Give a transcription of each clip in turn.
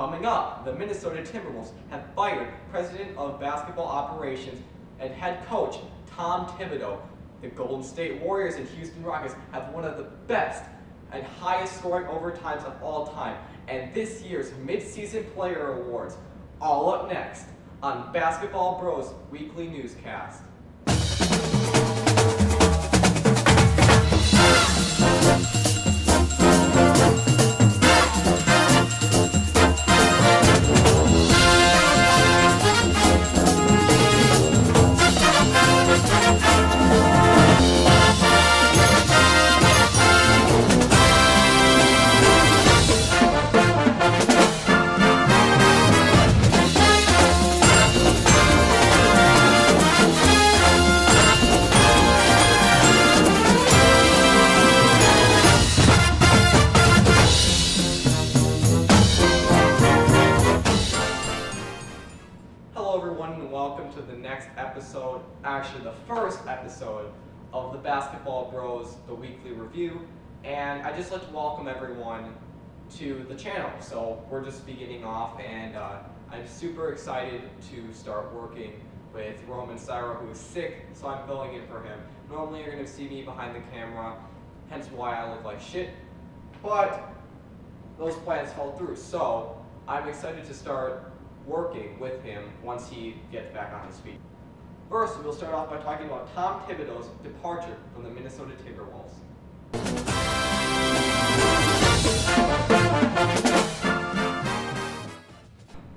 Coming up, the Minnesota Timberwolves have fired President of Basketball Operations and head coach Tom Thibodeau. The Golden State Warriors and Houston Rockets have one of the best and highest scoring overtimes of all time, and this year's mid-season player awards. All up next on Basketball Bros Weekly Newscast. Actually the first episode of the Basketball Bros, the weekly review, and I just like to welcome everyone to the channel. So we're just beginning off, and I'm super excited to start working with Roman Syro, who is sick, so I'm filling in for him. Normally you're going to see me behind the camera, hence why I look like shit, but those plans fell through, so I'm excited to start working with him once he gets back on his feet. First, we'll start off by talking about Tom Thibodeau's departure from the Minnesota Timberwolves.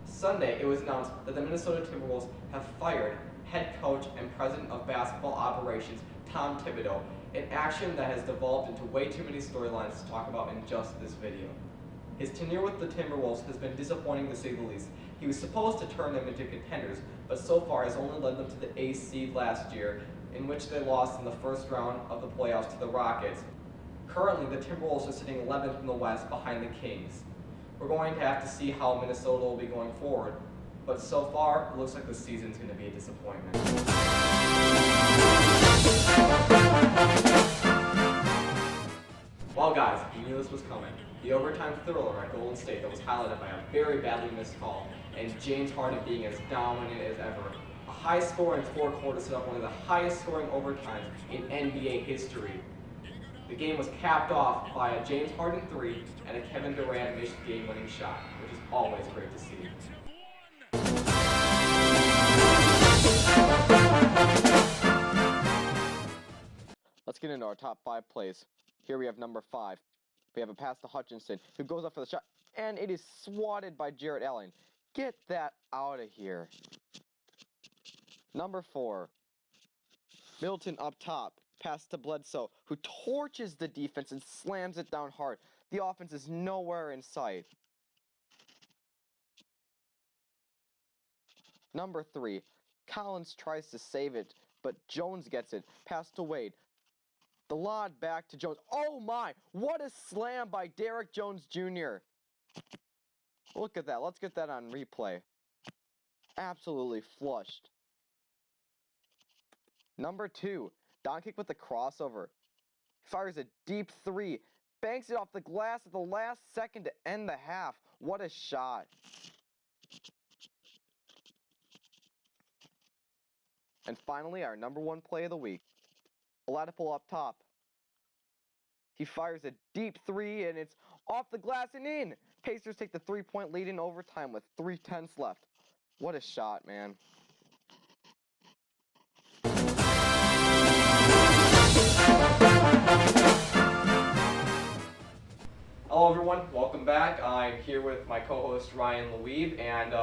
Sunday, it was announced that the Minnesota Timberwolves have fired head coach and president of basketball operations Tom Thibodeau, an action that has devolved into way too many storylines to talk about in just this video. His tenure with the Timberwolves has been disappointing to say the least. He was supposed to turn them into contenders, but so far has only led them to the 8th seed last year, in which they lost in the first round of the playoffs to the Rockets. Currently, the Timberwolves are sitting 11th in the West behind the Kings. We're going to have to see how Minnesota will be going forward, but so far, it looks like the season's going to be a disappointment. Well guys, you knew this was coming. The overtime thriller at Golden State that was highlighted by a very badly missed call, and James Harden being as dominant as ever. A high-scoring fourth quarter set up one of the highest-scoring overtimes in NBA history. The game was capped off by a James Harden 3 and a Kevin Durant missed game-winning shot, which is always great to see. Let's get into our top 5 plays. Here we have number 5. We have a pass to Hutchinson, who goes up for the shot, and it is swatted by Jarrett Allen. Get that out of here. Number 4. Middleton up top. Pass to Bledsoe, who torches the defense and slams it down hard. The offense is nowhere in sight. Number 3. Collins tries to save it, but Jones gets it. Pass to Wade. The lob back to Jones. Oh my! What a slam by Derrick Jones Jr. Look at that. Let's get that on replay. Absolutely flushed. Number 2. Doncic with the crossover. Fires a deep 3. Banks it off the glass at the last second to end the half. What a shot. And finally, our number 1 play of the week. Oladipo up top. He fires a deep 3, and it's off the glass and in. Pacers take the 3-point lead in overtime with 3:10 left. What a shot, man. Hello everyone, welcome back. I'm here with my co-host Ryan Louise, and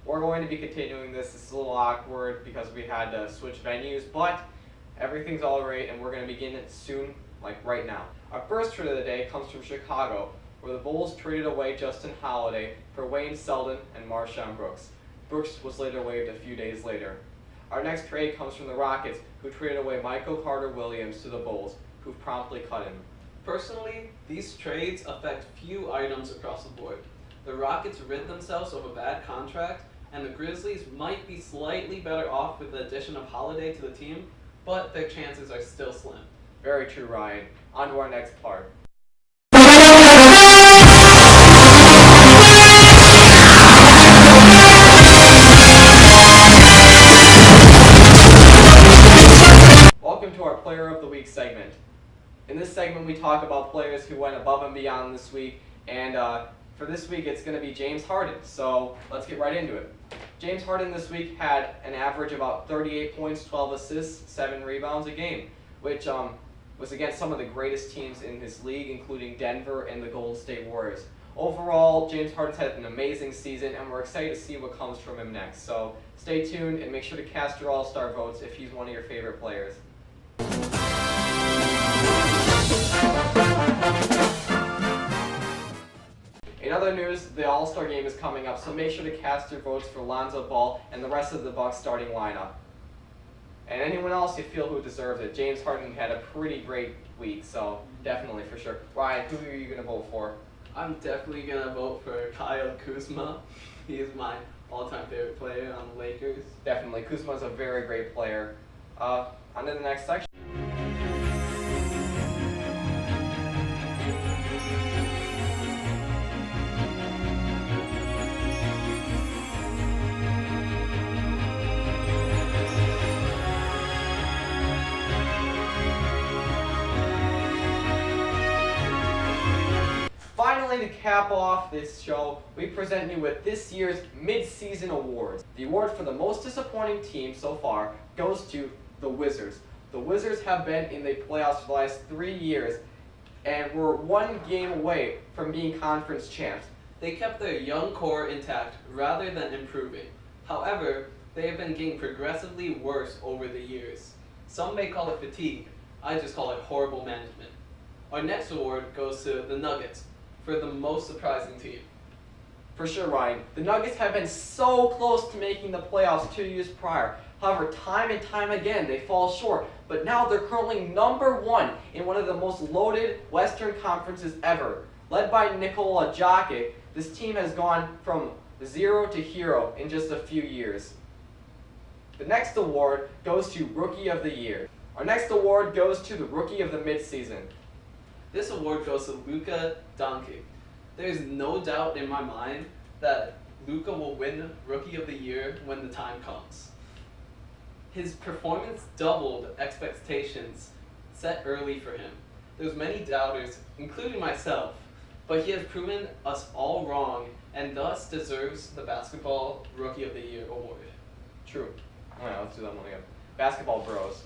we're going to be continuing this. It's a little awkward because we had to switch venues, but everything's all right, and we're going to begin it soon, like right now. Our first trade of the day comes from Chicago, where the Bulls traded away Justin Holiday for Wayne Selden and Marshawn Brooks. Brooks was later waived a few days later. Our next trade comes from the Rockets, who traded away Michael Carter-Williams to the Bulls, who promptly cut him. Personally, these trades affect few items across the board. The Rockets rid themselves of a bad contract, and the Grizzlies might be slightly better off with the addition of Holiday to the team, but their chances are still slim. Very true, Ryan. On to our next part. week's segment. In this segment, we talk about players who went above and beyond this week, and for this week, it's going to be James Harden. So let's get right into it. James Harden this week had an average of about 38 points, 12 assists, 7 rebounds a game, which was against some of the greatest teams in his league, including Denver and the Golden State Warriors. Overall, James Harden's had an amazing season, and we're excited to see what comes from him next. So stay tuned and make sure to cast your All-Star votes if he's one of your favorite players. In other news, the All-Star game is coming up, so make sure to cast your votes for Lonzo Ball and the rest of the Bucks starting lineup. And anyone else you feel who deserves it. James Harden had a pretty great week, so definitely for sure. Ryan, who are you going to vote for? I'm definitely going to vote for Kyle Kuzma. He is my all-time favorite player on the Lakers. Definitely. Kuzma's a very great player. On to the next section. Finally, to cap off this show, we present you with this year's mid-season awards. The award for the most disappointing team so far goes to the Wizards. The Wizards have been in the playoffs for the last 3 years and were 1 game away from being conference champs. They kept their young core intact rather than improving. However, they have been getting progressively worse over the years. Some may call it fatigue. I just call it horrible management. Our next award goes to the Nuggets for the most surprising team. For sure, Ryan. The Nuggets have been so close to making the playoffs 2 years prior. However, time and time again, they fall short. But now they're currently number 1 in one of the most loaded Western Conferences ever. Led by Nikola Jokic, this team has gone from 0 to hero in just a few years. The next award goes to Rookie of the Year. Our next award goes to the Rookie of the Midseason. This award goes to Luka Doncic. There is no doubt in my mind that Luka will win Rookie of the Year when the time comes. His performance doubled expectations set early for him. There's many doubters, including myself, but he has proven us all wrong and thus deserves the Basketball Rookie of the Year award. True. Alright, let's do that one again. Basketball Bros.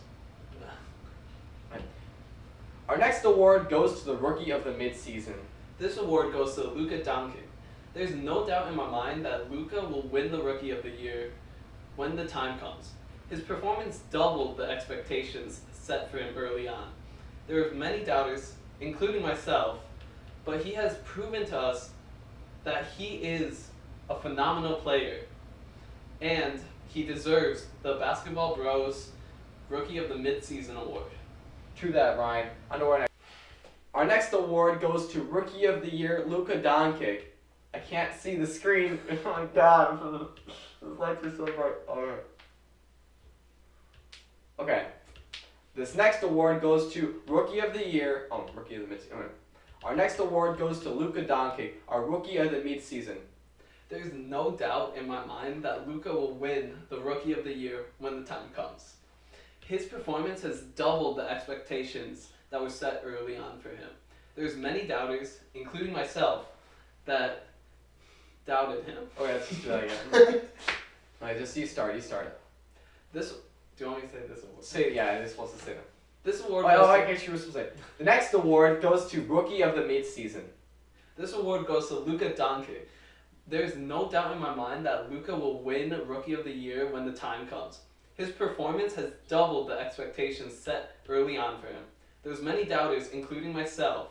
Our next award goes to the Rookie of the Midseason. This award goes to Luka Doncic. There's no doubt in my mind that Luka will win the Rookie of the Year when the time comes. His performance doubled the expectations set for him early on. There are many doubters, including myself, but he has proven to us that he is a phenomenal player, and he deserves the Basketball Bros Rookie of the Midseason award. True that, Ryan. Our next award goes to Rookie of the Year, Luka Doncic. I can't see the screen. Oh my god. The lights are so bright. Alright. Okay. This next award goes to Rookie of the Year. Rookie of the Midseason. Okay. Our next award goes to Luka Doncic, our Rookie of the Midseason. There's no doubt in my mind that Luka will win the Rookie of the Year when the time comes. His performance has doubled the expectations that were set early on for him. There's many doubters, including myself, that doubted him. Okay, let's just do that again. Alright, just you start. Do you want me to say this award? Say, yeah, you're supposed to say that. This award I guess you were supposed to say. The next award goes to Rookie of the Midseason. This award goes to Luka Doncic. There's no doubt in my mind that Luka will win Rookie of the Year when the time comes. His performance has doubled the expectations set early on for him. There's many doubters, including myself,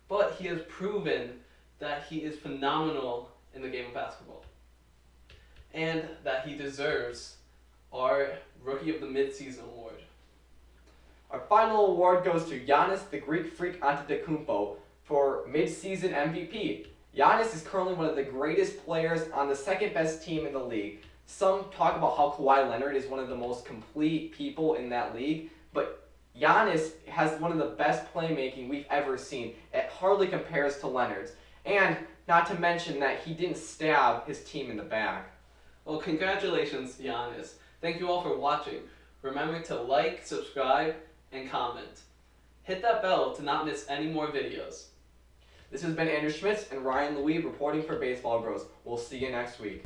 but he has proven that he is phenomenal in the game of basketball, and that he deserves our Rookie of the Midseason award. Our final award goes to Giannis the Greek Freak Antetokounmpo for mid-season MVP. Giannis is currently one of the greatest players on the second best team in the league. Some talk about how Kawhi Leonard is one of the most complete people in that league, but Giannis has one of the best playmaking we've ever seen. It hardly compares to Leonard's. And not to mention that he didn't stab his team in the back. Well, congratulations, Giannis. Thank you all for watching. Remember to like, subscribe, and comment. Hit that bell to not miss any more videos. This has been Andrew Schmitz and Ryan Louis reporting for Baseball Bros. We'll see you next week.